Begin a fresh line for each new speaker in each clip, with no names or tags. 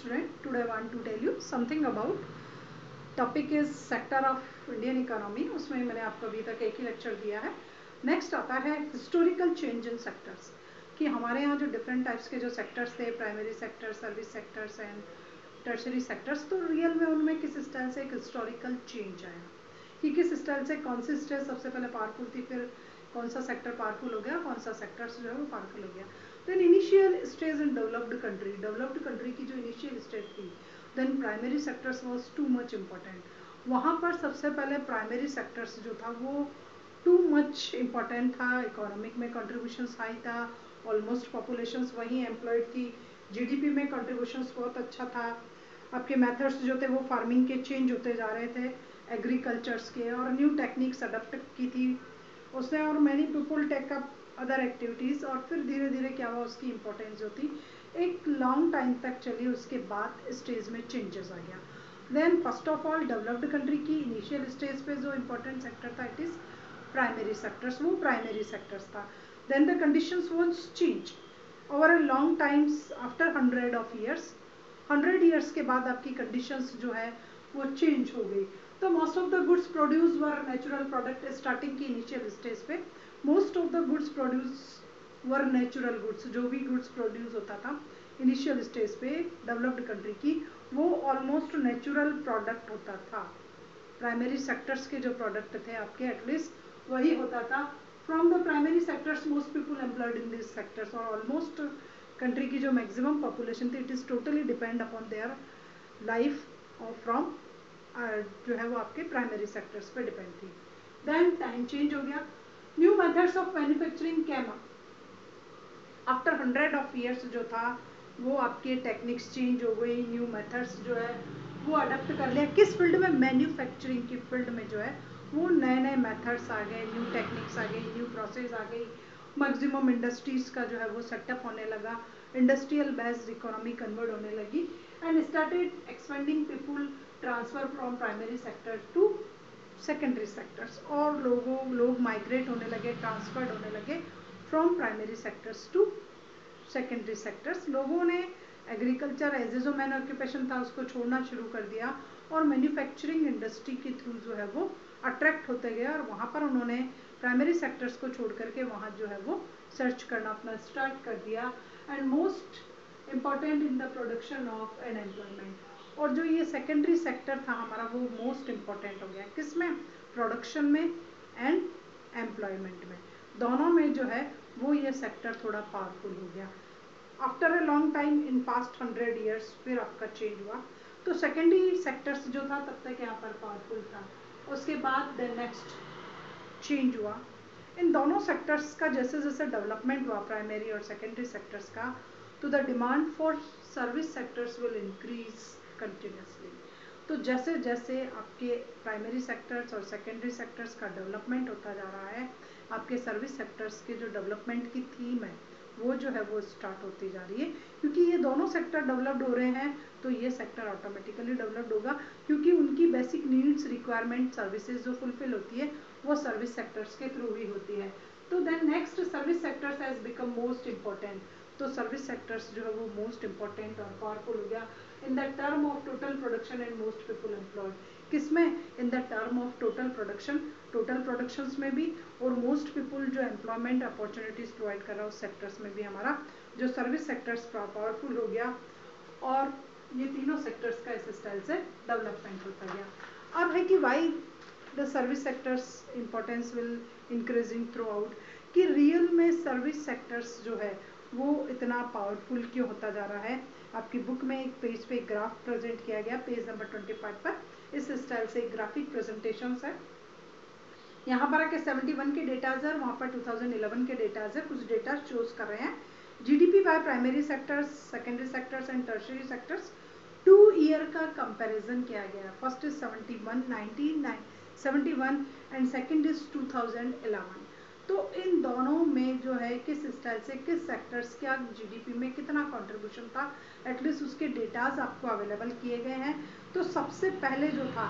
student. Today I want to tell you something about topic is sector of Indian economy. उसमें मैंने आपको अभी तक एक ही लेक्चर दिया है. नेक्स्ट आता है हिस्टोरिकल चेंज इन सेक्टर्स, कि हमारे यहाँ जो डिफरेंट टाइप्स के जो सेक्टर्स थे, primary sector, service sectors and tertiary sectors, तो रियल में उनमें किस स्टाइल से एक हिस्टोरिकल चेंज आया, कि किस स्टाइल से कौन सी स्टेज सबसे पहले पावरफुल थी, फिर कौन सा सेक्टर पावरफुल हो गया, कौन सा सेक्टर जो है वो पावरफुल हो गया. Then initial stage in developed country की जो इनिशियल स्टेज थी, then primary sectors was too much important. वहाँ पर सबसे पहले प्राइमरी सेक्टर्स जो था वो टू मच इम्पॉर्टेंट था. इकोनॉमिक में कंट्रीब्यूशन हाई था, ऑलमोस्ट पॉपुलेशंस वहीं एम्प्लॉयड थी, जीडीपी में कंट्रीब्यूशंस बहुत अच्छा था. आपके मेथड्स जो थे वो फार्मिंग के चेंज होते जा रहे थे, एग्रीकल्चर्स के, और न्यू टेक्निक्स अडॉप्ट की थी उसने, और many people take up other activities. और फिर धीरे धीरे क्या हुआ, उसकी इम्पोर्टेंस जो थी एक लॉन्ग टाइम तक चली, उसके बाद स्टेज में चेंजेस आ गया. Then first of all developed country की इनिशियल स्टेज पे जो इम्पोर्टेंट सेक्टर था, इट इज़ प्राइमरी सेक्टर्स, वो प्राइमरी सेक्टर्स था. Then the conditions was change over a long times after 100 years के बाद आपकी कंडीशंस जो है वो चेंज हो गई. तो most of the goods produce were natural product. Starting की इनिशियल स्टेज पे most of the goods produce were natural goods. जो भी गुड्स प्रोड्यूस होता था इनिशियल स्टेज पे डेवलप्ड कंट्री की, वो ऑलमोस्ट नेचुरल प्रोडक्ट होता था. प्राइमरी सेक्टर्स के जो प्रोडक्ट थे आपके एटलीस्ट वही होता था. From the primary sectors most people employed in this sectors, और ऑलमोस्ट कंट्री की जो मैक्सिमम पॉपुलेशन थी, it is totally depend upon their life और फ्रॉम जो है वो आपके प्राइमरी सेक्टर्स पे डिपेंड थी. देन टाइम चेंज हो गया, new methods of manufacturing came up. After 100 years जो था वो आपके टेक्निक्स चेंज हो गई, न्यू मेथड्स जो है वो अडॉप्ट कर लिया. किस फील्ड में, मैन्युफैक्चरिंग की फील्ड में जो है वो नए नए मेथड्स आ गए, न्यू टेक्निक्स आ गई, न्यू प्रोसेस आ गई. मैक्सिमम इंडस्ट्रीज का जो है वो सेटअप होने लगा, इंडस्ट्रियल बेस्ड इकोनॉमी कन्वर्ट होने लगी, and started expanding people transfer from primary sector to secondary sectors. और लोग माइग्रेट होने लगे, ट्रांसफर्ड होने लगे from primary sectors to secondary sectors. लोगों ने एग्रीकल्चर एज ए जो मैन ऑक्यूपेशन था उसको छोड़ना शुरू कर दिया, और मैन्युफैक्चरिंग इंडस्ट्री के थ्रू जो है वो अट्रैक्ट होते गए, और वहाँ पर उन्होंने प्राइमरी सेक्टर्स को छोड़ करके वहाँ जो है वो सर्च करना अपना स्टार्ट कर दिया. And most important in the production of an employment. और जो ये सेकेंडरी सेक्टर था हमारा वो मोस्ट इम्पॉर्टेंट हो गया. किसमें, प्रोडक्शन में एंड एम्प्लॉयमेंट में, दोनों में जो है वो ये सेक्टर थोड़ा पावरफुल हो गया. After a long time in past 100 years फिर आपका चेंज हुआ. तो सेकेंडरी सेक्टर्स जो था तब तक यहाँ पर पावरफुल था. उसके बाद द नेक्स्ट चेंज हुआ इन दोनों सेक्टर्स का. जैसे जैसे डेवलपमेंट हुआ प्राइमरी और सेकेंडरी सेक्टर्स का, तो the demand for service sectors will increase continuously. तो जैसे जैसे आपके प्राइमरी सेक्टर्स और सेकेंडरी सेक्टर्स का डेवलपमेंट होता जा रहा है, आपके सर्विस सेक्टर्स के जो डेवलपमेंट की थीम है वो जो है वो स्टार्ट होती जा रही है. क्योंकि ये दोनों सेक्टर डेवलप्ड हो रहे हैं तो ये सेक्टर ऑटोमेटिकली डेवलप्ड होगा, क्योंकि उनकी बेसिक नीड्स, रिक्वायरमेंट, सर्विसेज जो फुलफिल होती है वो सर्विस सेक्टर्स के थ्रू ही होती है. तो then next service sectors has become most important. तो सर्विस सेक्टर्स जो है वो मोस्ट इम्पॉर्टेंट और पावरफुल हो गया in the term of total production and most people employed. किसमें, in the term of total production, total productions में भी, और मोस्ट पीपल जो एम्प्लॉयमेंट अपॉर्चुनिटीज प्रोवाइड कर रहा है उस सेक्टर्स में भी हमारा जो सर्विस सेक्टर्स पावरफुल हो गया. और ये तीनों सेक्टर्स का इस स्टाइल से डेवलपमेंट होता गया. अब है कि why the service sectors importance will increasing through out, कि रियल में सर्विस सेक्टर्स जो है वो इतना पावरफुल क्यों होता जा रहा है. आपकी बुक में एक पेज पे एक ग्राफ प्रेजेंट किया गया, पेज नंबर 25 पर इस स्टाइल से एक ग्राफिक प्रेजेंटेशन है. यहाँ पर आके 71 के डेटाज है, वहाँ पर 2011 के डेटाज है. कुछ डेटा शोज कर रहे हैं GDP by primary sectors, secondary sectors and tertiary sectors. 2 year का कंपैरिजन किया गया. First is 1971 and second is 2011. तो इन दोनों में जो है किस स्टाइल से किस सेक्टर्स का जीडीपी में कितना कंट्रीब्यूशन था, एटलीस्ट उसके डेटाज आपको अवेलेबल किए गए हैं. तो सबसे पहले जो था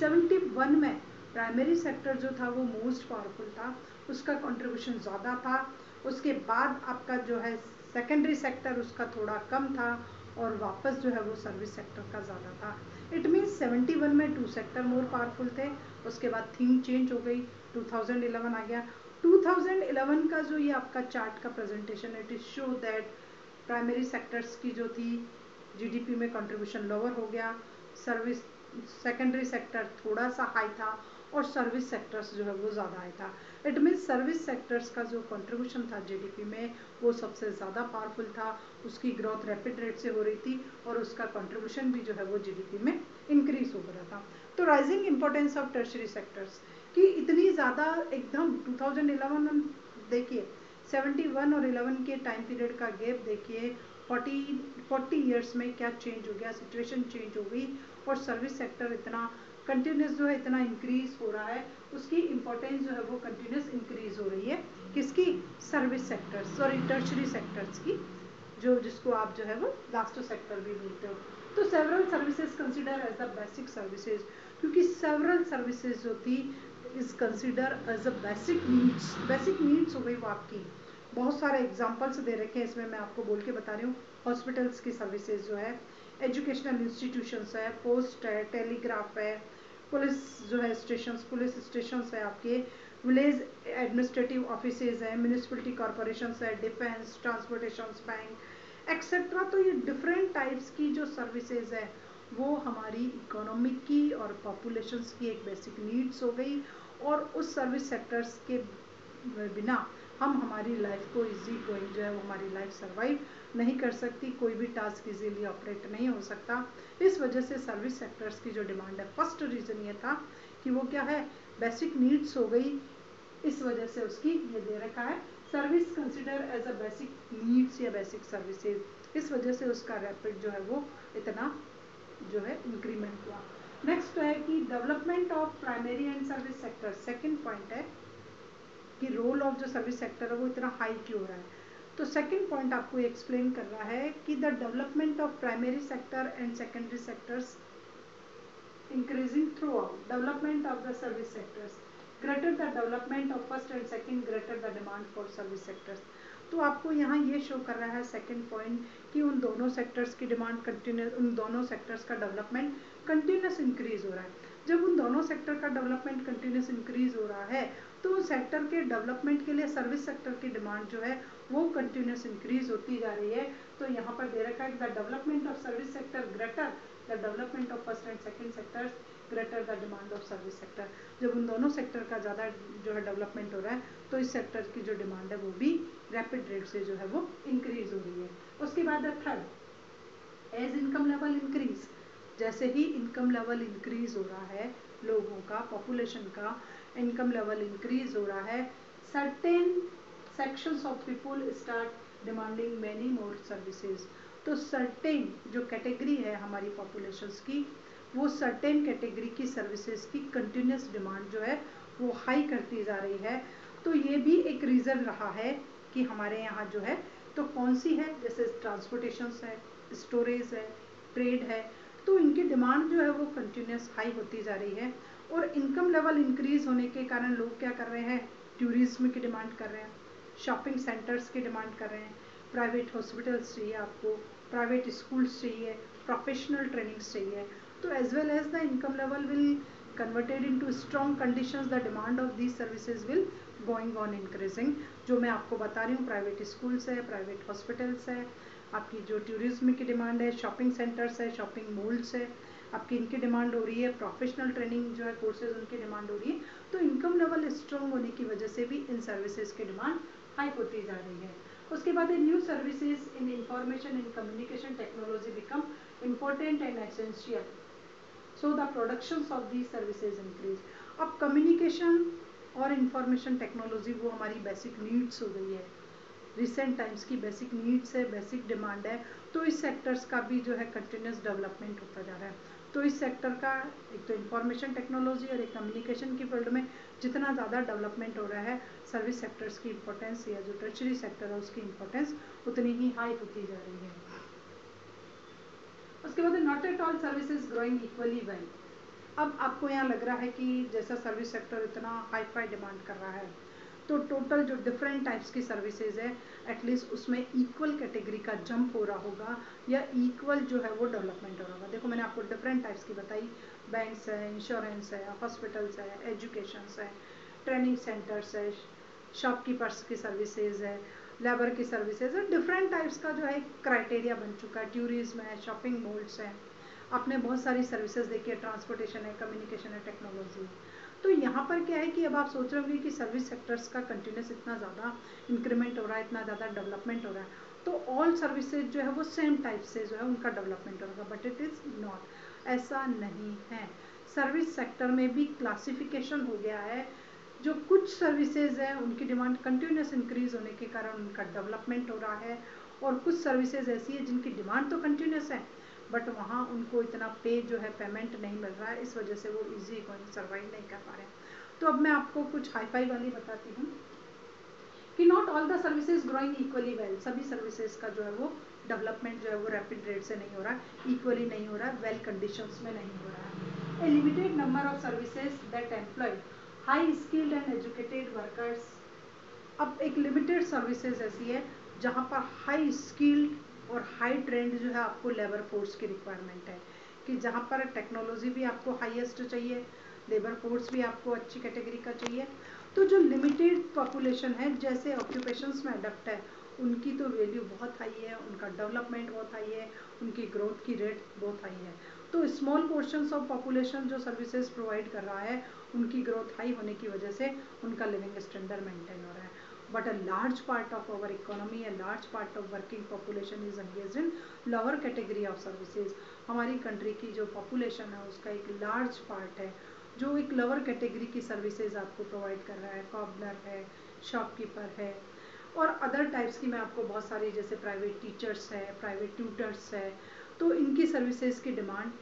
71 में प्राइमरी सेक्टर जो था वो मोस्ट पावरफुल था, उसका कंट्रीब्यूशन ज़्यादा था. उसके बाद आपका जो है सेकेंडरी सेक्टर उसका थोड़ा कम था, और वापस जो है वो सर्विस सेक्टर का ज़्यादा था। इट मीन्स 71 में 2 सेक्टर मोर पावरफुल थे, उसके बाद थीम चेंज हो गई, 2011 आ गया। 2011 का जो ये आपका चार्ट का presentation, it is show that primary sectors की जो थी जीडीपी में कंट्रीब्यूशन लोअर हो गया, सर्विस सेकेंडरी सेक्टर थोड़ा सा हाई था और सर्विस सेक्टर्स जो है वो ज़्यादा हाई था। इट मीन्स सर्विस सेक्टर्स का जो कंट्रीब्यूशन था जीडीपी में वो सबसे ज़्यादा पावरफुल था, उसकी ग्रोथ रैपिड रेट से हो रही थी और उसका कंट्रीब्यूशन भी जो है वो जीडीपी में इंक्रीज हो रहा था। तो rising importance of tertiary sectors कि इतनी ज़्यादा एकदम 2011 देखिए 71 और 11 के टाइम पीरियड का गैप देखिए, 40 ईयर्स में क्या चेंज हो गया, सिचुएशन चेंज हो गई और सर्विस सेक्टर इतना कंटिन्यूस जो है इतना इंक्रीज हो रहा है, उसकी इंपॉर्टेंस जो है वो कंटिन्यूस इंक्रीज हो रही है। किसकी? Service sector, sorry tertiary sectors की, जो जिसको आप जो है वो लास्ट सेक्टर भी बोलते हो। तो several services consider as the basic services, क्योंकि सेवरल सर्विसेज जो थी is consider as a basic needs. Basic needs हो गई वो आपकी, बहुत सारे एग्जांपल्स दे रखे हैं इसमें, मैं आपको बोल के बता रही हूँ। हॉस्पिटल्स की सर्विसेज जो है, एजुकेशनल इंस्टीट्यूशंस है, पोस्ट है, टेलीग्राफ है, पुलिस जो है स्टेशंस, पुलिस स्टेशंस है आपके, विलेज एडमिनिस्ट्रेटिव ऑफिसेज है, म्यूनिसिपलिटी कॉरपोरेशंस है, डिफेंस, ट्रांसपोर्टेशन, बैंक एक्सेट्रा। तो ये डिफरेंट टाइप्स की जो सर्विसेज है वो हमारी इकोनॉमी की और पॉपुलेशंस की एक बेसिक नीड्स हो गई, और उस सर्विस सेक्टर्स के बिना हम हमारी लाइफ को इजी गोइंग जो है वो हमारी लाइफ सर्वाइव नहीं कर सकती, कोई भी टास्क इजीली ऑपरेट नहीं हो सकता। इस वजह से सर्विस सेक्टर्स की जो डिमांड है, फर्स्ट रीज़न ये था कि वो क्या है, बेसिक नीड्स हो गई, इस वजह से उसकी ये दे रखा है service consider as a basic needs या बेसिक सर्विसेज, इस वजह से उसका रैपिड जो है वो इतना जो है इंक्रीमेंट हुआ। नेक्स्ट है कि development of primary and service sector, second point है कि रोल ऑफ जो सर्विस सेक्टर है वो इतना हाई क्यों हो रहा है। तो सेकंड पॉइंट आपको एक्सप्लेन कर रहा है कि the development of primary sector and secondary sectors increasing throughout development of the service sectors, greater the development of first and second, greater the demand for service sectors। तो आपको यहाँ ये show कर रहा है सेकंड पॉइंट कि उन दोनों सेक्टर्स की डिमांड कंटिन्यूस, उन दोनों सेक्टर्स का डेवलपमेंट कंटिन्यूस इंक्रीज हो रहा है। जब उन दोनों सेक्टर का डेवलपमेंट कंटिन्यूस इंक्रीज हो रहा है तो उस सेक्टर के डेवलपमेंट के लिए सर्विस सेक्टर की डिमांड जो है वो कंटिन्यूस इंक्रीज होती जा रही है। तो यहाँ पर दे रखा है the development of service sector greater the development of first and second sectors, greater the demand of service sector. जब उन दोनों सेक्टर का ज़्यादा जो है डेवलपमेंट हो रहा है तो इस सेक्टर की जो डिमांड है वो भी रैपिड रेट से जो है वो इंक्रीज हो रही है। उसके बाद third, as income level increase, जैसे ही इनकम लेवल इंक्रीज हो रहा है, लोगों का, पॉपुलेशन का इनकम लेवल इंक्रीज हो रहा है, certain sections of people start demanding many more services. तो सर्टेन जो कैटेगरी है हमारी पॉपुलेशंस की, वो सर्टेन कैटेगरी की सर्विसेज की कंटिन्यूस डिमांड जो है वो हाई करती जा रही है। तो ये भी एक रीज़न रहा है कि हमारे यहाँ जो है, तो कौन सी है, जैसे ट्रांसपोर्टेशन है, स्टोरेज है, ट्रेड है, तो इनकी डिमांड जो है वो कंटिन्यूस हाई होती जा रही है। और इनकम लेवल इंक्रीज होने के कारण लोग क्या कर रहे हैं, टूरिज्म की डिमांड कर रहे हैं, शॉपिंग सेंटर्स की डिमांड कर रहे हैं, प्राइवेट हॉस्पिटल्स चाहिए आपको, प्राइवेट स्कूल्स चाहिए, प्रोफेशनल ट्रेनिंग्स चाहिए। तो as well as the income level will converted into strong conditions, the demand of these services will going on increasing। जो मैं आपको बता रही हूँ, प्राइवेट स्कूल्स है, प्राइवेट हॉस्पिटल्स है, आपकी जो टूरिज्म की डिमांड है, शॉपिंग सेंटर्स है, शॉपिंग मॉल्स है, आपकी इनकी डिमांड हो रही है, प्रोफेशनल ट्रेनिंग जो है कोर्सेज उनकी डिमांड हो रही है। तो इनकम लेवल स्ट्रॉन्ग होने की वजह से भी इन सर्विसेज की डिमांड हाई होती जा रही है। उसके बाद new services in information and communication technology become important and essential, so the productions of the services increase. अब कम्युनिकेशन और इंफॉर्मेशन टेक्नोलॉजी वो हमारी बेसिक नीड्स हो गई है, रिसेंट टाइम्स की बेसिक नीड्स है, बेसिक डिमांड है। तो इस सेक्टर्स का भी जो है कंटिन्यूस डेवलपमेंट होता जा रहा है। तो इस सेक्टर का एक तो इंफॉर्मेशन टेक्नोलॉजी और एक कम्युनिकेशन की फील्ड में जितना ज़्यादा डेवलपमेंट हो रहा है, सर्विस सेक्टर्स की इंपॉर्टेंस या जो टर्शरी सेक्टर है उसकी इंपॉर्टेंस उतनी ही हाई होती जा रही है। उसके बाद not at all services growing equally well. अब आपको यहाँ लग रहा है कि जैसा सर्विस सेक्टर इतना हाई फाई डिमांड कर रहा है तो टोटल जो डिफरेंट टाइप्स की सर्विसेज है एटलीस्ट उसमें इक्वल कैटेगरी का जंप हो रहा होगा या इक्वल जो है वो डेवलपमेंट हो रहा होगा। देखो मैंने आपको डिफरेंट टाइप्स की बताई, बैंक्स है, इंश्योरेंस है, हॉस्पिटल्स है, एजुकेशन है, ट्रेनिंग सेंटर्स है, शॉपकीपर्स की सर्विसेज है, लेबर की सर्विसेज है, डिफरेंट टाइप्स का जो है क्राइटेरिया बन चुका है। टूरिज्म है, शॉपिंग मॉल्स है, आपने बहुत सारी सर्विसेज देखी है, ट्रांसपोर्टेशन है, कम्युनिकेशन है, टेक्नोलॉजी है। तो यहाँ पर क्या है कि अब आप सोच रहे होंगे कि सर्विस सेक्टर्स का कंटिन्यूस इतना ज़्यादा इंक्रीमेंट हो रहा है, इतना ज़्यादा डेवलपमेंट हो रहा है, तो ऑल सर्विसेज जो है वो सेम टाइप से जो है उनका डेवलपमेंट होगा, बट इट इज़ नॉट, ऐसा नहीं है। सर्विस सेक्टर में भी क्लासिफिकेशन हो गया है। जो कुछ सर्विसेज है उनकी डिमांड कंटिन्यूस इंक्रीज होने के कारण उनका डेवलपमेंट हो रहा है, और कुछ सर्विसेज ऐसी है जिनकी डिमांड तो कंटिन्यूस है बट वहाँ उनको इतना पे जो है पेमेंट नहीं मिल रहा है, इस वजह से वो इजी इकोनॉमी सर्वाइव नहीं कर पा रहे हैं। तो अब मैं आपको कुछ हाईफाई वाली बताती हूँ कि not all the services growing equally well, सभी सर्विसेज का जो है वो डेवलपमेंट जो है वो रैपिड रेट से नहीं हो रहा है, इक्वली नहीं हो रहा है, वेल कंडीशंस में नहीं हो रहा है। A limited number of services that employ high skilled and educated workers. अब एक लिमिटेड सर्विसेज ऐसी है जहाँ पर हाई स्किल्ड और हाई ट्रेंड जो है आपको लेबर फोर्स की रिक्वायरमेंट है, कि जहाँ पर टेक्नोलॉजी भी आपको हाईएस्ट चाहिए, लेबर फोर्स भी आपको अच्छी कैटेगरी का चाहिए। तो जो लिमिटेड पॉपुलेशन है, जैसे ऑक्यूपेशंस में अडप्ट है, उनकी तो वैल्यू बहुत हाई है, उनका डेवलपमेंट बहुत हाई है, उनकी ग्रोथ की रेट बहुत हाई है। तो स्मॉल पोर्शंस ऑफ पॉपुलेशन जो सर्विसेज प्रोवाइड कर रहा है, उनकी ग्रोथ हाई होने की वजह से उनका लिविंग स्टैंडर्ड मेंटेन हो रहा है। But a large part of our economy, a large part of working population is engaged in lower category of services. हमारी कंट्री की जो पॉपुलेशन है उसका एक लार्ज पार्ट है जो एक लोअर कैटेगरी की सर्विसेज आपको प्रोवाइड कर रहा है, कॉर्नर है, शॉपकीपर है, और अदर टाइप्स की मैं आपको बहुत सारी, जैसे प्राइवेट टीचर्स है, प्राइवेट ट्यूटर्स है, तो इनकी सर्विसेज की डिमांड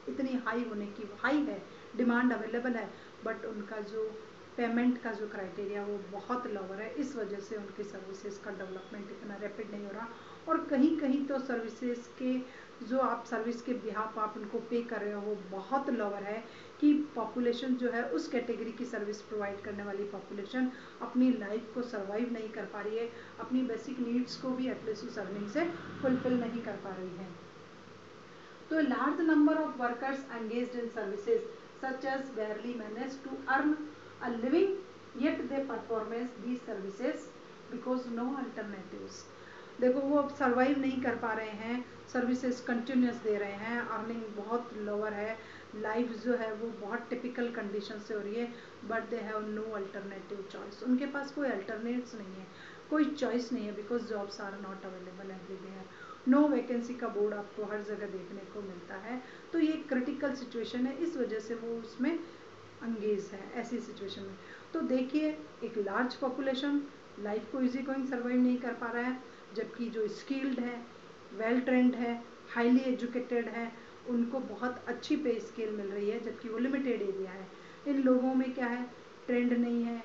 इतनी हाई होने की, हाई है, डिमांड अवेलेबल है, बट उनका जो पेमेंट का जो क्राइटेरिया वो बहुत लोअर है, इस वजह से उनकी सर्विसेज का डेवलपमेंट इतना रैपिड नहीं हो रहा। और कहीं कहीं तो सर्विसेज के जो आप सर्विस के बिहाफ आप उनको पे कर रहे हो वो बहुत लोअर है, कि पॉपुलेशन जो है उस कैटेगरी की सर्विस प्रोवाइड करने वाली पॉपुलेशन अपनी लाइफ को सर्वाइव नहीं कर पा रही है, अपनी बेसिक नीड्स को भी एटलीस्ट उस अर्निंग से फुलफिल नहीं कर पा रही है। तो large number of workers engaged in services such as barely manage to earn a living, yet they perform these services because no alternatives। देखो वो अब सर्वाइव नहीं कर पा रहे हैं, सर्विसेज कंटिन्यूस दे रहे हैं, अर्निंग बहुत लोअर है, लाइफ जो है वो बहुत टिपिकल कंडीशन से हो रही है, but they have no alternative choice, उनके पास कोई अल्टरनेट्स नहीं है, कोई चॉइस नहीं है, because jobs are not available everywhere, no vacancy का बोर्ड आपको हर जगह देखने को मिलता है। तो ये क्रिटिकल सिचुएशन है, इस वजह से वो उसमें अंगेज है ऐसी सिचुएशन में। तो देखिए एक लार्ज पॉपुलेशन लाइफ को इजी गोइंग सर्वाइव नहीं कर पा रहा है, जबकि जो स्किल्ड है, वेल ट्रेंड है, हाईली एजुकेटेड है, उनको बहुत अच्छी पे स्केल मिल रही है, जबकि वो लिमिटेड एरिया है। इन लोगों में क्या है, ट्रेंड नहीं है,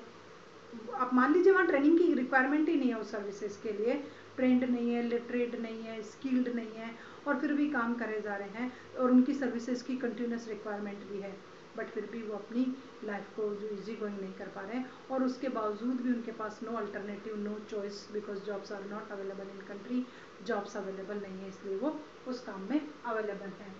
आप मान लीजिए वहाँ ट्रेनिंग की रिक्वायरमेंट ही नहीं है उस सर्विसेज के लिए, ट्रेंड नहीं है, लिटरेट नहीं है, स्किल्ड नहीं है, और फिर भी काम करे जा रहे हैं, और उनकी सर्विसेज की कंटिन्यूस रिक्वायरमेंट भी है, बट फिर भी वो अपनी लाइफ को जो इजी गोइंग नहीं कर पा रहे हैं, और उसके बावजूद भी उनके पास no alternative, no choice, because jobs are not available in country, jobs available नहीं है, इसलिए वो उस काम में अवेलेबल हैं।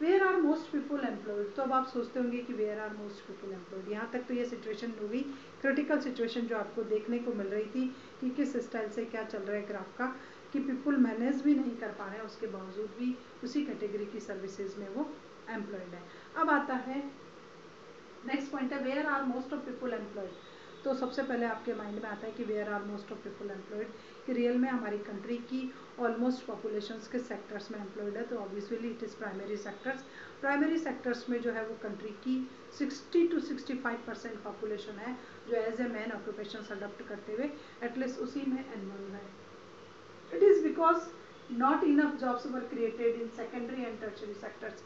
Where are most people employed, तो अब आप सोचते होंगे कि where are most people employed, यहाँ तक तो ये सिचुएशन हो गई क्रिटिकल सिचुएशन जो आपको देखने को मिल रही थी कि किस स्टाइल से क्या चल रहा है ग्राफ का, कि पीपल मैनेज भी नहीं कर पा रहे हैं, उसके बावजूद भी उसी कैटेगरी की सर्विसेज में वो एम्प्लॉयड है। अब आता है नेक्स्ट पॉइंट है where are most of people employed. तो सबसे पहले आपके माइंड में आता है कि where are most of people employed, कि रियल में हमारी कंट्री की ऑलमोस्ट पॉपुलेशंस के सेक्टर्स में एम्प्लॉयड है, तो obviously it is primary sectors. Primary sectors में जो है वो कंट्री की 60 to 65% पॉपुलेशन है जो as a main occupation adopt करते हुए एटलीस्ट उसी में इन्वॉल्व है। It is because not enough jobs were created in secondary and tertiary sectors.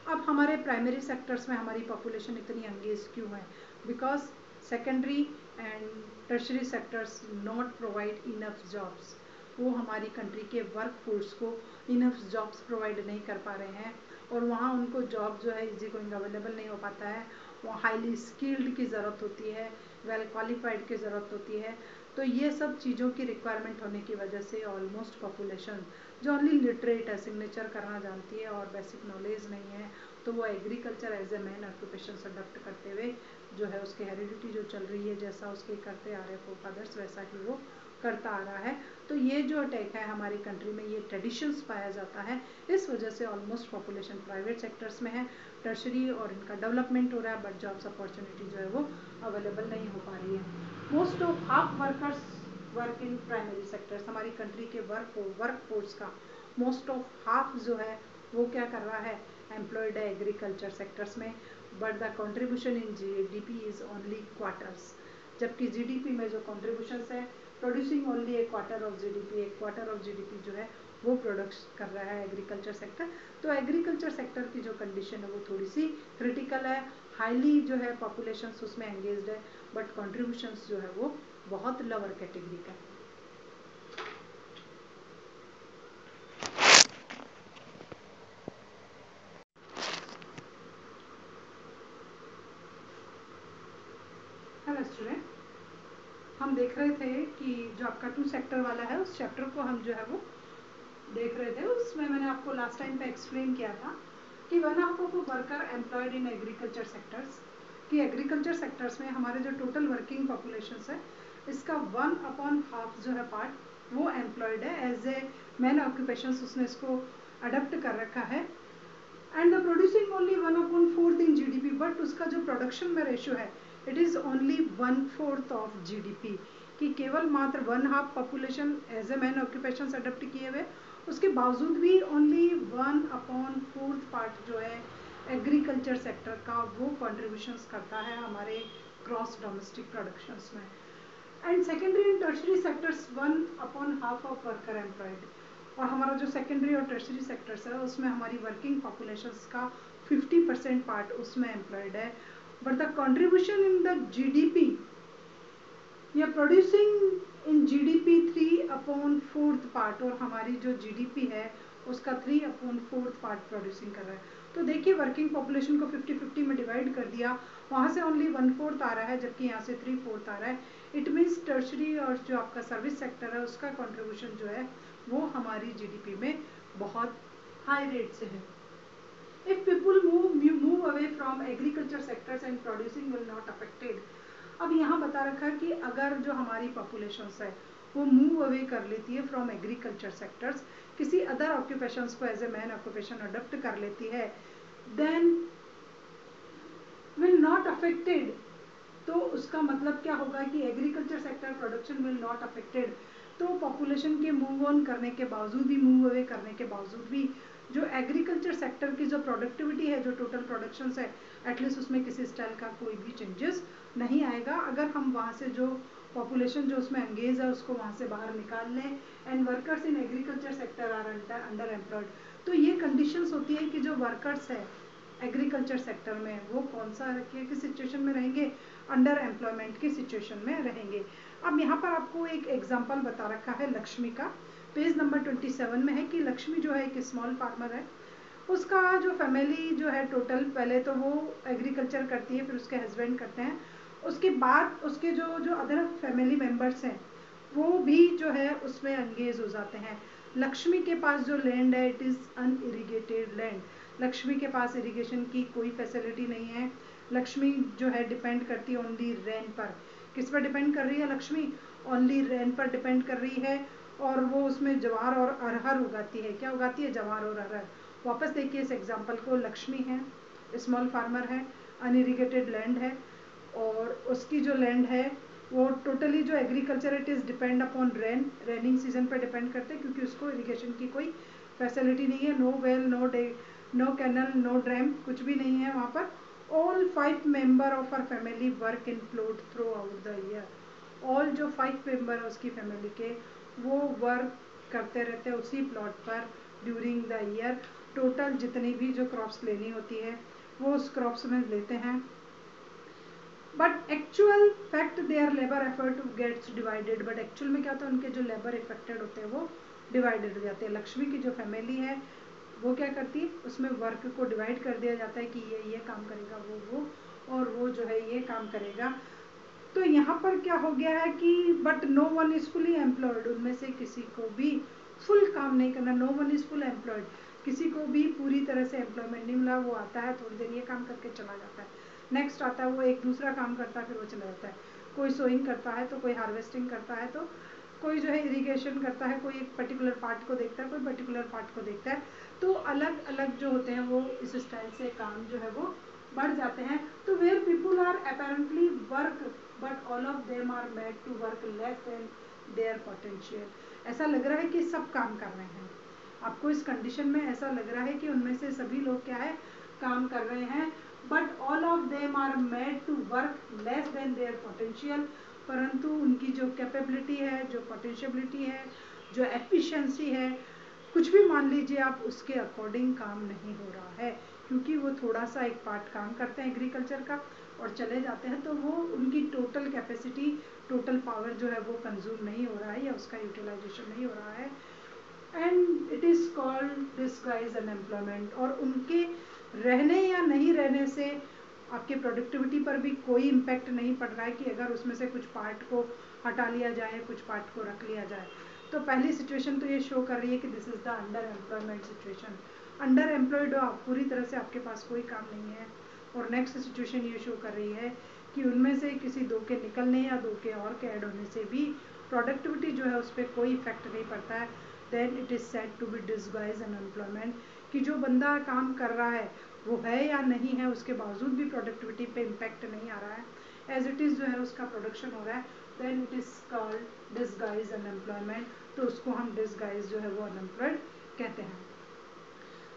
अब हमारे प्राइमरी सेक्टर्स में हमारी पॉपुलेशन इतनी एंगेज क्यों है, because secondary and tertiary sectors not provide enough jobs, वो हमारी कंट्री के वर्क फोर्स को इनफ जॉब्स प्रोवाइड नहीं कर पा रहे हैं, और वहाँ उनको जॉब जो है इजी गोइंग अवेलेबल नहीं हो पाता है, वहाँ हाईली स्किल्ड की ज़रूरत होती है, वेल क्वालिफाइड की ज़रूरत होती है। तो ये सब चीज़ों की रिक्वायरमेंट होने की वजह से ऑलमोस्ट पॉपुलेशन जो ओनली लिटरेट है, सिग्नेचर करना जानती है और बेसिक नॉलेज नहीं है, तो वो agriculture as a main occupation adopt करते हुए जो है उसकी हेरिडिटी जो चल रही है, जैसा उसके करते आ रहे फोरफादर्स वैसा ही वो करता आ रहा है। तो ये जो टेक है हमारी कंट्री में, ये ट्रेडिशंस पाया जाता है, इस वजह से ऑलमोस्ट पॉपुलेशन प्राइवेट सेक्टर्स में है, टर्शरी और इनका डेवलपमेंट हो रहा है, बट जॉब्स अपॉर्चुनिटी जो है वो अवेलेबल नहीं हो पा रही है। Most of half workers work in primary sectors, हमारी कंट्री के वर्क फोर्स का मोस्ट ऑफ हाफ जो है वो क्या कर रहा है, एम्प्लॉयड है एग्रीकल्चर सेक्टर्स में, but the contribution in GDP is only quarters, जबकि जीडीपी में जो कंट्रीब्यूशन है प्रोड्यूसिंग ओनली एक क्वार्टर ऑफ जीडीपी, एक क्वार्टर ऑफ जीडीपी जो है वो प्रोडक्ट्स कर रहा है एग्रीकल्चर सेक्टर। तो एग्रीकल्चर सेक्टर की जो कंडीशन है वो थोड़ी सी क्रिटिकल है, हाईली जो है पॉपुलेशन उसमें एंगेज्ड है, बट कंट्रीब्यूशंस जो है वो बहुत लोअर कैटेगरी का है। हेलो स्टूडेंट, हम देख रहे थे कि जो आपका 2 सेक्टर वाला है उस चैप्टर को हम जो है वो देख रहे थे। उसमें मैंने आपको लास्ट टाइम पे एक्सप्लेन किया था कि one half of worker employed in agriculture sectors, कि एग्रीकल्चर सेक्टर्स में हमारे जो टोटल वर्किंग पॉपुलेशन है इसका 1/2 जो है पार्ट वो एम्प्लॉयड है एज ए मैन ऑक्यूपेशन, उसने इसको अडप्ट कर रखा है। And the producing only 1/4 in GDP, but उसका जो प्रोडक्शन में रेशियो है it is only 1/4 of GDP, कि केवल मात्र 1/2 population as a main occupation adopt किए हुए, उसके बावजूद भी ओनली 1/4 पार्ट जो है एग्रीकल्चर सेक्टर का वो कॉन्ट्रीब्यूशंस करता है हमारे क्रॉस डोमेस्टिक प्रोडक्शंस में। And secondary and tertiary sectors 1/2 of worker employed, और हमारा जो सेकेंडरी और टर्शरी सेक्टर्स है उसमें हमारी वर्किंग पॉपुलेशंस का 50% पार्ट उसमें एम्प्लॉयड है, but the contribution in the GDP या प्रोड्यूसिंग इन जीडीपी 3/4 पार्ट, और हमारी जो जीडीपी है उसका 3/4 पार्ट प्रोड्यूसिंग कर रहा है। तो देखिए वर्किंग पॉपुलेशन को 50-50 में डिवाइड कर दिया, वहाँ से ओनली 1/4 आ रहा है जबकि यहाँ से 3/4 आ रहा है। इट मीन्स टर्शरी और जो आपका सर्विस सेक्टर है उसका कंट्रीब्यूशन जो है वो हमारी जीडीपी में बहुत हाई रेट से है। If people move away from agriculture sectors and producing will not affected, अब यहाँ बता रखा है कि अगर जो हमारी पॉपुलेशन है वो मूव अवे कर लेती है फ्रॉम एग्रीकल्चर सेक्टर्स, किसी अदर ऑक्यूपेशंस को as a main occupation adopt कर लेती है, देन विल नॉट अफेक्टेड। तो उसका मतलब क्या होगा कि agriculture sector production will not affected. तो पॉपुलेशन के मूव ऑन करने के बावजूद भी, मूव अवे करने के बावजूद भी जो एग्रीकल्चर सेक्टर की जो प्रोडक्टिविटी है, जो टोटल प्रोडक्शन है, एटलीस्ट उसमें किसी स्टाइल का कोई भी चेंजेस नहीं आएगा अगर हम वहाँ से जो पॉपुलेशन जो उसमें एंगेज है उसको वहाँ से बाहर निकाल लें। And workers in agriculture sector are under employed. तो ये कंडीशंस होती है कि जो वर्कर्स है एग्रीकल्चर सेक्टर में वो कौन सा किस सिचुएशन में रहेंगे, अंडर एम्प्लॉयमेंट की सिचुएशन में रहेंगे। अब यहाँ पर आपको एक एग्जांपल बता रखा है लक्ष्मी का, पेज नंबर 27 में है कि लक्ष्मी जो है एक स्मॉल फार्मर है, उसका जो फैमिली जो है टोटल, पहले तो वो एग्रीकल्चर करती है, फिर उसके हस्बैंड करते हैं, उसके बाद उसके जो जो अदर फैमिली मेम्बर्स हैं वो भी जो है उसमें एंगेज हो जाते हैं। लक्ष्मी के पास जो लैंड है it is unirrigated land, Lakshmi के पास इरिगेशन की कोई फैसिलिटी नहीं है। लक्ष्मी जो है डिपेंड करती है ओनली रेन पर। किस पर डिपेंड कर रही है लक्ष्मी, ओनली रेन पर डिपेंड कर रही है, और वो उसमें ज्वार और अरहर उगाती है। क्या उगाती है, ज्वार और अरहर। वापस देखिए इस एग्जाम्पल को, लक्ष्मी है, स्मॉल फार्मर है, अनइरिगेटेड लैंड है, और उसकी जो लैंड है वो टोटली जो agriculture it is depend upon raining season पर डिपेंड करते हैं, क्योंकि उसको इरिगेशन की कोई फैसिलिटी नहीं है, no well, no canal, no dam, कुछ भी नहीं है वहाँ पर। All 5 member of our family work in plot throughout the year. All जो 5 मेंबर है उसकी फैमिली के वो वर्क करते रहते हैं उसी प्लॉट पर ड्यूरिंग द ईयर। टोटल जितनी भी जो क्रॉप्स लेनी होती है वो उस क्रॉप्स में लेते हैं, but actual fact their labour effort gets divided. But actual में क्या होता है, उनके जो लेबर इफेक्टेड होते हैं वो डिवाइडेड हो जाते हैं। लक्ष्मी की जो फैमिली है वो क्या करती है, उसमें वर्क को डिवाइड कर दिया जाता है कि ये काम करेगा, वो और वो जो है ये काम करेगा। तो यहाँ पर क्या हो गया है कि but no one is fully employed, उनमें से किसी को भी फुल काम नहीं करना, no one is full employed, किसी को भी पूरी तरह से एम्प्लॉयमेंट नहीं मिला। वो आता है थोड़ी देर ये काम करके चला जाता है, नेक्स्ट आता है वो एक दूसरा काम करता है, फिर वो चला जाता है। कोई सोइंग करता है तो कोई हार्वेस्टिंग करता है, तो कोई जो है इरिगेशन करता है, कोई एक पर्टिकुलर पार्ट को देखता है, कोई पर्टिकुलर पार्ट को देखता है। तो अलग अलग जो होते हैं वो इस स्टाइल से काम जो है वो बढ़ जाते हैं। तो where people are apparently work but all of them are made to work less than their potential, ऐसा लग रहा है कि सब काम कर रहे हैं, आपको इस कंडीशन में ऐसा लग रहा है कि उनमें से सभी लोग क्या है काम कर रहे हैं, but all of them are made to work less than their potential, परंतु उनकी जो कैपेबिलिटी है, जो पोटेंशियलिटी है, जो एफिशिएंसी है, कुछ भी मान लीजिए आप, उसके अकॉर्डिंग काम नहीं हो रहा है, क्योंकि वो थोड़ा सा एक पार्ट काम करते हैं एग्रीकल्चर का और चले जाते हैं, तो वो उनकी टोटल कैपेसिटी, टोटल पावर जो है वो कंज्यूम नहीं हो रहा है या उसका यूटिलाइजेशन नहीं हो रहा है, and it is called disguise unemployment. और उनके रहने या नहीं रहने से आपके प्रोडक्टिविटी पर भी कोई इम्पैक्ट नहीं पड़ रहा है कि अगर उसमें से कुछ पार्ट को हटा लिया जाए, कुछ पार्ट को रख लिया जाए। तो पहली सिचुएशन तो ये शो कर रही है कि this is the under employment situation, under employed हो आप, पूरी तरह से आपके पास कोई काम नहीं है। और नेक्स्ट सिचुएशन ये शो कर रही है कि उनमें से किसी दो के निकलने या दो के और के ऐड होने से भी प्रोडक्टिविटी जो है उस पर कोई इफेक्ट नहीं पड़ता है, then it is said to be disguise unemployment, कि जो बंदा काम कर रहा है वो है या नहीं है, उसके बावजूद भी प्रोडक्टिविटी पे इम्पैक्ट नहीं आ रहा है, एज इट इज़ जो है उसका प्रोडक्शन हो रहा है, then it is called disguise unemployment. तो उसको हम डिस्गाइज जो है वो अनएम्प्लॉयड कहते हैं।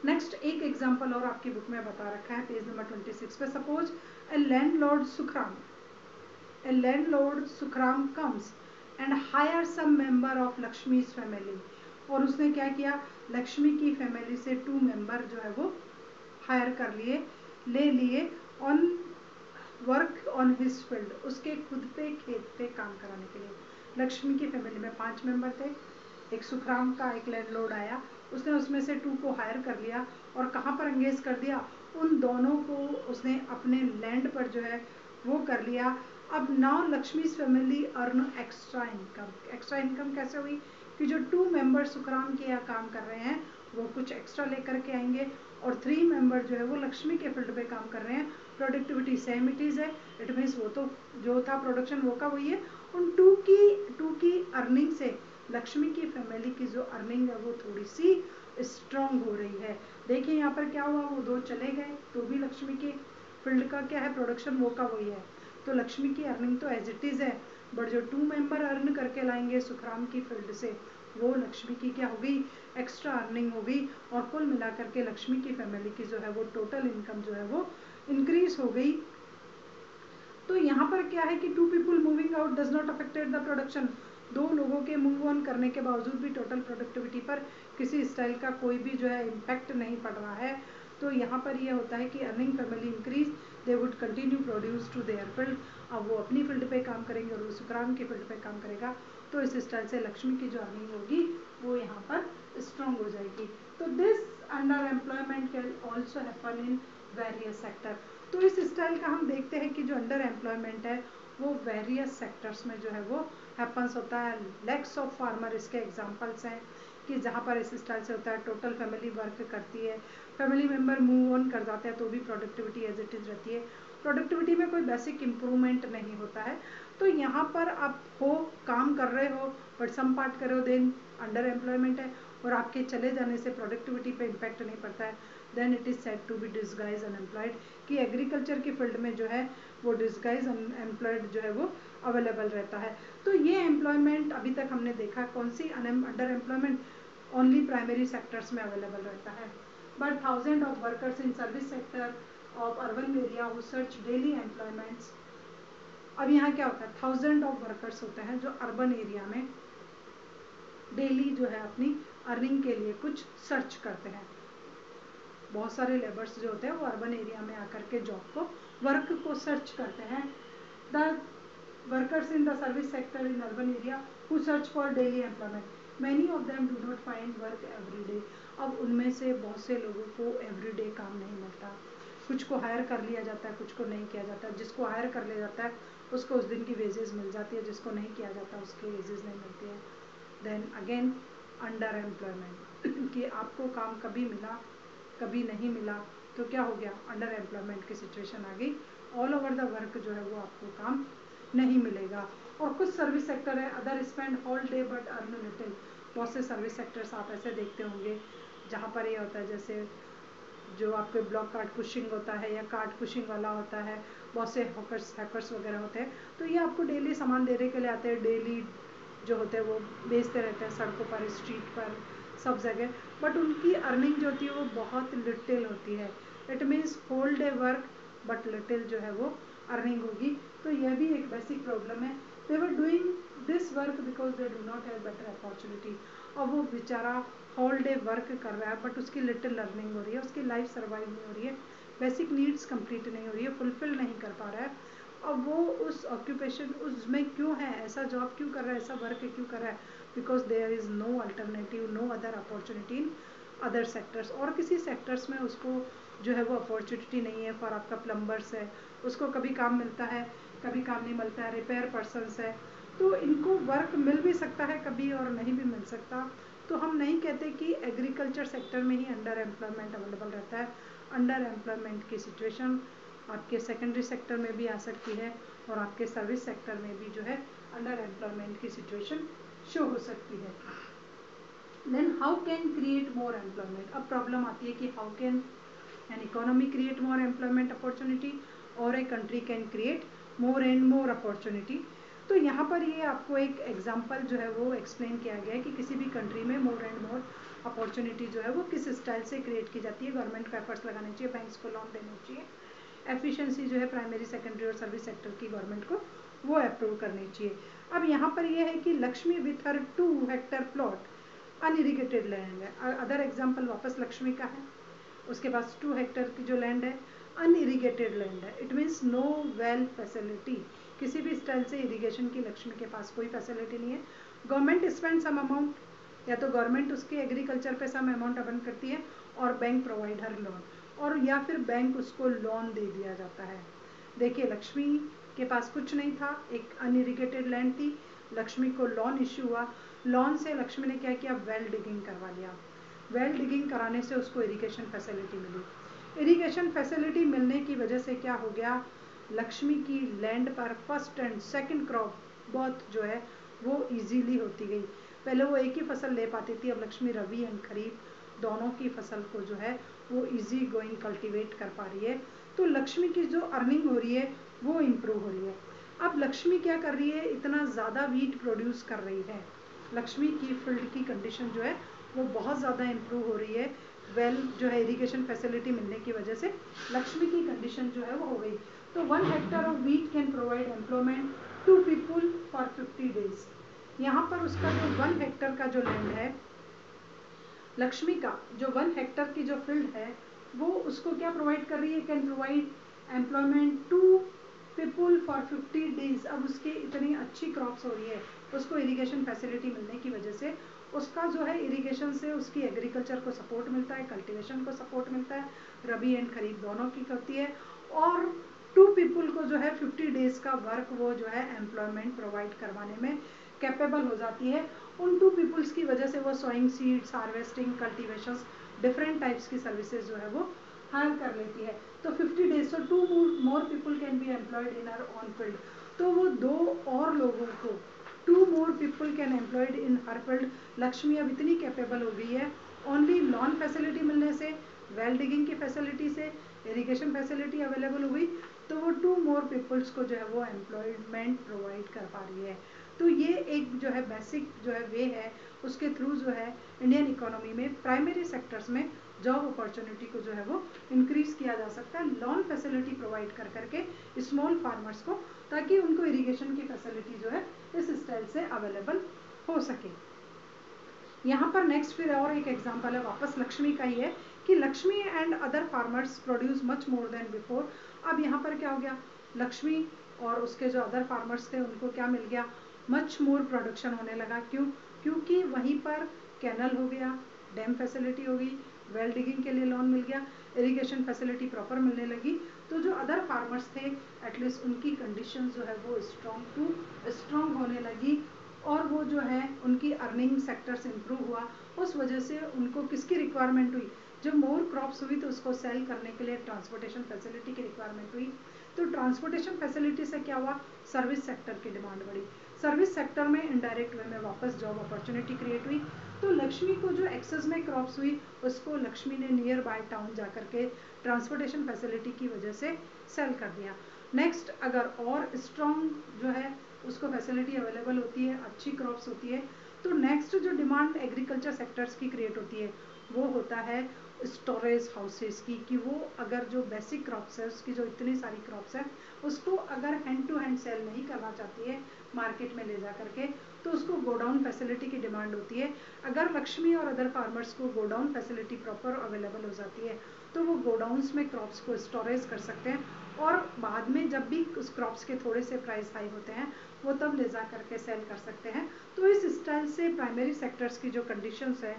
नेक्स्ट एक एग्जाम्पल और आपकी बुक में बता रखा है पेज नंबर 26 पे, suppose A landlord Sukhram, a landlord Sukram comes and hire some member of Lakshmi's family, और उसने क्या किया, लक्ष्मी की फैमिली से 2 मेंबर जो है वो हायर कर लिए, ले लिए, on work on his field, उसके खुद पे खेत पे काम कराने के लिए। लक्ष्मी की फैमिली में 5 मेंबर थे, एक सुखराम का एक लैंडलॉर्ड आया, उसने उसमें से 2 को हायर कर लिया और कहाँ पर एंगेज कर दिया, उन दोनों को उसने अपने लैंड पर जो है वो कर लिया। अब now Lakshmi's family earn extra income. Extra income कैसे हुई कि जो 2 मेंबर सुखराम के यहाँ काम कर रहे हैं वो कुछ एक्स्ट्रा लेकर के आएंगे और 3 मेंबर जो है वो लक्ष्मी के फील्ड पे काम कर रहे हैं, प्रोडक्टिविटी सेम इट इज़ है, इट मीन्स वो तो जो था प्रोडक्शन वो का वही है, उन 2 की अर्निंग से लक्ष्मी की फैमिली की जो अर्निंग है वो थोड़ी सी स्ट्रांग हो रही है। देखिए यहाँ पर क्या हुआ, वो 2 चले गए तो भी लक्ष्मी के फील्ड का क्या है, प्रोडक्शन वो का वही है, तो लक्ष्मी की अर्निंग तो एज इट इज़ है, बट जो 2 मेंबर अर्न करके लाएंगे सुखराम की फील्ड से, वो लक्ष्मी की क्या हो गई, एक्स्ट्रा अर्निंग हो गई, और कुल मिलाकर के लक्ष्मी की फैमिली की जो है वो टोटल इनकम जो है वो इंक्रीज हो गई। तो यहाँ पर क्या है कि 2 people moving out does not affected the production, 2 लोगों के मूव ऑन करने के बावजूद भी टोटल प्रोडक्टिविटी पर किसी स्टाइल का कोई भी जो है इम्पैक्ट नहीं पड़ रहा है। तो यहाँ पर यह होता है कि earning family increase, they would continue produce to their field, अब वो अपनी फील्ड पे काम करेंगे और वो सुखराम की फील्ड पे काम करेगा, तो इस स्टाइल से लक्ष्मी की जो अर्निंग होगी वो यहाँ पर स्ट्रॉन्ग हो जाएगी। तो this under employment can also happen in various sector. तो इस स्टाइल का हम देखते हैं कि जो अंडर एम्प्लॉयमेंट है वो वेरियस सेक्टर्स में जो है वो हैपन्स होता है। लैक्स ऑफ फार्मर इसके एग्जांपल्स हैं कि जहाँ पर इस स्टाइल से होता है, टोटल फैमिली वर्क करती है, फैमिली मेम्बर मूव ऑन कर जाते हैं तो भी प्रोडक्टिविटी एज इट इज़ रहती है, प्रोडक्टिविटी में कोई बेसिक इम्प्रूवमेंट नहीं होता है। तो यहाँ पर आप हो काम कर रहे हो बट सम पार्ट कर रहे हो, देन अंडर एम्प्लॉयमेंट है, और आपके चले जाने से प्रोडक्टिविटी पे इम्पैक्ट नहीं पड़ता है, then it is said to be disguise unemployed, कि एग्रीकल्चर की फील्ड में जो है वो डिस्गाइज अनएम्प्लॉयड जो है वो अवेलेबल रहता है। तो ये एम्प्लॉयमेंट अभी तक हमने देखा, कौन सी under employment only primary sectors में अवेलेबल रहता है, but thousand of workers in service sector of urban area who search daily employments. अब यहाँ क्या होता है, थाउजेंड ऑफ वर्कर्स होते हैं जो अर्बन एरिया में डेली जो है अपनी अर्निंग के लिए कुछ सर्च करते हैं। बहुत सारे लेबर्स जो होते हैं वो अर्बन एरिया में आकर के जॉब को, वर्क को सर्च करते हैं। The workers in the service sector in urban area who search for daily employment, many of them do not find work every day. अब उनमें से बहुत से लोगों को एवरी काम नहीं मिलता, कुछ को हायर कर लिया जाता है, कुछ को नहीं किया जाता है, जिसको हायर कर लिया जाता है उसको उस दिन की वेजेस मिल जाती है, जिसको नहीं किया जाता उसके वेजेस नहीं मिलती है। देन अगेन अंडर एम्प्लॉयमेंट कि आपको काम कभी मिला कभी नहीं मिला, तो क्या हो गया, अंडर एम्प्लॉयमेंट की सिचुएशन आ गई। ऑल ओवर द वर्क जो है वो आपको काम नहीं मिलेगा। और कुछ सर्विस सेक्टर है, other spend whole day but earn little. बहुत से सर्विस सेक्टर्स आप ऐसे देखते होंगे जहाँ पर ये होता है, जैसे जो आपके ब्लॉक कार्ड पुशिंग होता है या कार्ड पुशिंग वाला होता है, बहुत से हैकर्स वगैरह होते हैं, तो ये आपको डेली सामान देने के लिए आते हैं, डेली जो होते हैं वो बेचते रहते हैं सड़कों पर, स्ट्रीट पर, सब जगह, बट उनकी अर्निंग जो होती है वो बहुत लिटिल होती है। It means whole day work but little जो है वो अर्निंग होगी। तो यह भी एक बेसिक प्रॉब्लम है। They were doing this work because they do not have better opportunity. और वो बेचारा होल डे वर्क कर रहा है बट उसकी लिटिल अर्निंग हो रही है, उसकी लाइफ सर्वाइव नहीं हो रही है, बेसिक नीड्स कंप्लीट नहीं हो रही है, फुलफिल नहीं कर पा रहा है। अब वो उस ऑक्यूपेशन उसमें क्यों है, ऐसा जॉब क्यों कर रहा है, ऐसा वर्क क्यों कर रहा है, because there is no alternative, no other opportunity in other sectors. और किसी सेक्टर्स में उसको जो है वो अपॉर्चुनिटी नहीं है। फॉर आपका प्लम्बर्स है, उसको कभी काम मिलता है कभी काम नहीं मिलता है, रिपेयर पर्सनस है, तो इनको वर्क मिल भी सकता है कभी और नहीं भी मिल सकता। तो हम नहीं कहते कि एग्रीकल्चर सेक्टर में ही अंडर एम्प्लॉयमेंट अवेलेबल रहता है। अंडर एम्प्लॉयमेंट की सिचुएशन आपके सेकेंडरी सेक्टर में भी आ सकती है और आपके सर्विस सेक्टर में भी जो है अंडर एम्प्लॉयमेंट की सिचुएशन शो हो सकती है। Then how can create more employment. अब प्रॉब्लम आती है कि how can an economy create more employment opportunity और a country can create more and more opportunity. तो यहाँ पर ये आपको एक एग्जाम्पल जो है वो एक्सप्लेन किया गया है कि किसी भी कंट्री में मोर एंड मोर अपॉर्चुनिटी जो है वो किस स्टाइल से क्रिएट की जाती है। गवर्नमेंट को एफर्ट्स लगाने चाहिए, बैंक्स को लोन देने चाहिए, एफिशिएंसी जो है प्राइमरी सेकेंडरी और सर्विस सेक्टर की गवर्नमेंट को वो अप्रूव करनी चाहिए। अब यहाँ पर ये है कि Lakshmi with her 2 hectare plot unirrigated land है। अदर एग्जाम्पल वापस लक्ष्मी का है, उसके पास 2 हेक्टर की जो लैंड है अनइरिगेटेड लैंड है। It means no well facility, किसी भी स्टाइल से इरिगेशन की लक्ष्मी के पास कोई फैसिलिटी नहीं है। गवर्नमेंट स्पेंड सम अमाउंट, या तो गवर्नमेंट उसके एग्रीकल्चर पे सम अमाउंट अर्न करती है और बैंक प्रोवाइड हर लोन, और या फिर बैंक उसको लोन दे दिया जाता है। देखिए लक्ष्मी के पास कुछ नहीं था, एक अनइरिगेटेड लैंड थी, लक्ष्मी को लोन इश्यू हुआ, लोन से लक्ष्मी ने क्या किया, वेल डिगिंग करवा लिया। वेल डिगिंग कराने से उसको इरिगेशन फैसिलिटी मिली। इरिगेशन फैसिलिटी मिलने की वजह से क्या हो गया, लक्ष्मी की लैंड पर फर्स्ट एंड सेकंड क्रॉप बहुत जो है वो इजीली होती गई। पहले वो एक ही फसल ले पाती थी, अब लक्ष्मी रबी एंड खरीफ दोनों की फसल को जो है वो इजी गोइंग कल्टीवेट कर पा रही है। तो लक्ष्मी की जो अर्निंग हो रही है वो इम्प्रूव हो रही है। अब लक्ष्मी क्या कर रही है, इतना ज़्यादा वीट प्रोड्यूस कर रही है, लक्ष्मी की फील्ड की कंडीशन जो है वो बहुत ज़्यादा इम्प्रूव हो रही है। वेल जो है इरिगेशन फैसिलिटी मिलने की वजह से लक्ष्मी की कंडीशन जो है वो हो गई। तो 1 Hector of wheat can provide employment 2 people for 50 days. यहाँ पर उसका जो 1 हेक्टर का जो लैंड है, लक्ष्मी का जो 1 हेक्टर की जो फील्ड है वो उसको क्या प्रोवाइड कर रही है, can provide employment 2 people for 50 days. अब उसकी इतनी अच्छी क्रॉप्स हो रही है, उसको इरिगेशन फैसिलिटी मिलने की वजह से उसका जो है इरिगेशन से उसकी एग्रीकल्चर को सपोर्ट मिलता है, कल्टीवेशन को सपोर्ट मिलता है, रबी एंड खरीफ दोनों की करती है, और 2 पीपुल को जो है 50 डेज का वर्क वो जो है एम्प्लॉयमेंट प्रोवाइड करवाने में कैपेबल हो जाती है। उन 2 पीपुल्स की वजह से वो sowing seeds, harvesting, cultivation, different types की सर्विसेज जो है वो हायर कर लेती है। तो 50 डेज, तो 2 more people can be employed in her on field. तो वो 2 और लोगों को, 2 more people can employed in her field. Lakshmi अब इतनी कैपेबल हो गई है, ओनली लोन फैसिलिटी मिलने से, वेल डिगिंग की फैसिलिटी से, इरिगेशन फैसिलिटी अवेलेबल हो गई, तो वो 2 मोर पीपल्स को जो है वो एम्प्लॉयमेंट प्रोवाइड कर पा रही है। तो ये एक जो है बेसिक जो है वे है, उसके थ्रू जो है इंडियन इकोनॉमी में प्राइमरी सेक्टर्स में जॉब अपॉर्चुनिटी को जो है वो इंक्रीज किया जा सकता है, लोन फैसिलिटी प्रोवाइड कर करके स्मॉल फार्मर्स को, ताकि उनको इरिगेशन की फैसिलिटी जो है इस स्टाइल से अवेलेबल हो सके। यहाँ पर नेक्स्ट फिर और एक एग्जांपल है, वापस लक्ष्मी का ही है, कि Lakshmi and other farmers produce much more than before. अब यहाँ पर क्या हो गया, लक्ष्मी और उसके जो अदर फार्मर्स थे उनको क्या मिल गया, मच मोर प्रोडक्शन होने लगा। क्यों, क्योंकि वहीं पर कैनल हो गया, डैम फैसिलिटी हो गई, वेल डिगिंग के लिए लोन मिल गया, इरिगेशन फैसिलिटी प्रॉपर मिलने लगी, तो जो अदर फार्मर्स थे एटलीस्ट उनकी कंडीशन जो है वो स्ट्रॉन्ग होने लगी, और वो जो है उनकी अर्निंग सेक्टर्स इम्प्रूव हुआ। उस वजह से उनको किसकी रिक्वायरमेंट हुई, जब मोर क्रॉप्स हुई तो उसको सेल करने के लिए ट्रांसपोर्टेशन फैसिलिटी की रिक्वायरमेंट हुई। तो ट्रांसपोर्टेशन फैसिलिटी से क्या हुआ, सर्विस सेक्टर की डिमांड बढ़ी। सर्विस सेक्टर में इनडायरेक्ट वे में वापस जॉब अपॉर्चुनिटी क्रिएट हुई। तो लक्ष्मी को जो एक्सेस में क्रॉप्स हुई उसको लक्ष्मी ने नियर बाय टाउन जा करके ट्रांसपोर्टेशन फैसिलिटी की वजह से सेल कर दिया। नेक्स्ट, अगर और स्ट्रॉन्ग जो है उसको फैसिलिटी अवेलेबल होती है, अच्छी क्रॉप्स होती है, तो नेक्स्ट जो डिमांड एग्रीकल्चर सेक्टर्स की क्रिएट होती है वो होता है स्टोरेज हाउसेस की, कि वो अगर जो बेसिक क्रॉप्स है उसकी जो इतनी सारी क्रॉप्स है उसको अगर हैंड टू हैंड सेल नहीं करना चाहती है मार्केट में ले जा करके, तो उसको गोडाउन फैसिलिटी की डिमांड होती है। अगर लक्ष्मी और अदर फार्मर्स को गोडाउन फैसिलिटी प्रॉपर अवेलेबल हो जाती है तो वो गोडाउंस में क्रॉप्स को स्टोरेज कर सकते हैं, और बाद में जब भी उस क्रॉप्स के थोड़े से प्राइस हाई होते हैं वो तब ले जा करके सेल कर सकते हैं। तो इस स्टाइल से प्राइमरी सेक्टर्स की जो कंडीशंस है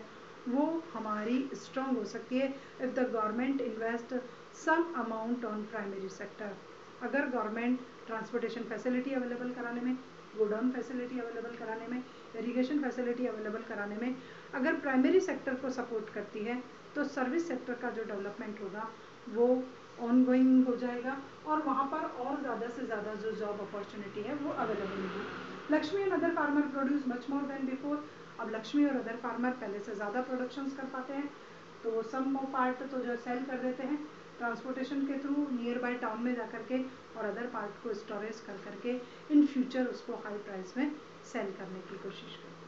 वो हमारी स्ट्रॉन्ग हो सकती है if the government invest some amount on primary sector. अगर गवर्नमेंट ट्रांसपोर्टेशन फैसिलिटी अवेलेबल कराने में, गोडाउन फैसिलिटी अवेलेबल कराने में, इरिगेशन फैसिलिटी अवेलेबल कराने में अगर प्राइमरी सेक्टर को सपोर्ट करती है तो सर्विस सेक्टर का जो डेवलपमेंट होगा वो ऑन गोइंग हो जाएगा, और वहाँ पर और ज़्यादा से ज़्यादा जो जॉब अपॉर्चुनिटी है वो अवेलेबल होगी। Lakshmi and other farmer produce much more than before. अब लक्ष्मी और अदर फार्मर पहले से ज़्यादा प्रोडक्शंस कर पाते हैं, तो वो सम पार्ट तो जो सेल कर देते हैं ट्रांसपोर्टेशन के थ्रू नियर बाय टाउन में जा करके, और अदर पार्ट को स्टोरेज कर करके इन फ्यूचर उसको हाई प्राइस में सेल करने की कोशिश करते हैं।